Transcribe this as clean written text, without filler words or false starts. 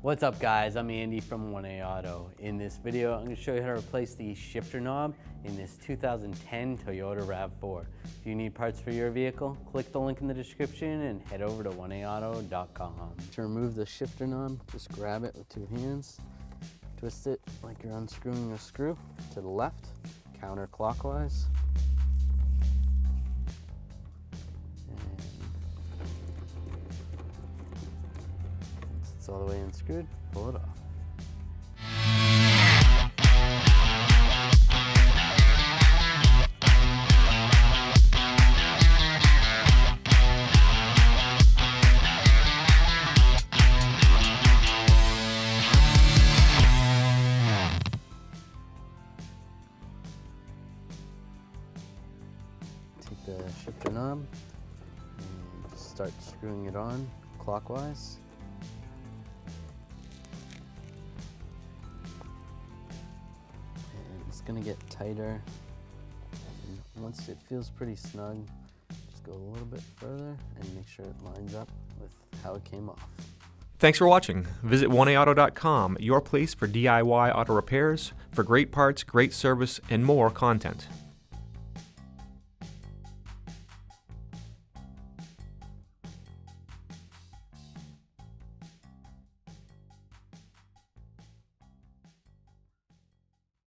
What's up guys, I'm Andy from 1A Auto. In this video, I'm going to show you how to replace the shifter knob in this 2010 Toyota Rav4. If you need parts for your vehicle, click the link in the description and head over to 1AAuto.com. To remove the shifter knob, just grab it with two hands, twist it like you're unscrewing a screw to the left, counterclockwise. It's all the way unscrewed, pull it off. Take the shifter knob and just start screwing it on clockwise. It's gonna get tighter, and once it feels pretty snug, just go a little bit further and make sure it lines up with how it came off. Thanks for watching. Visit 1AAuto.com, your place for DIY auto repairs, for great parts, great service, and more content.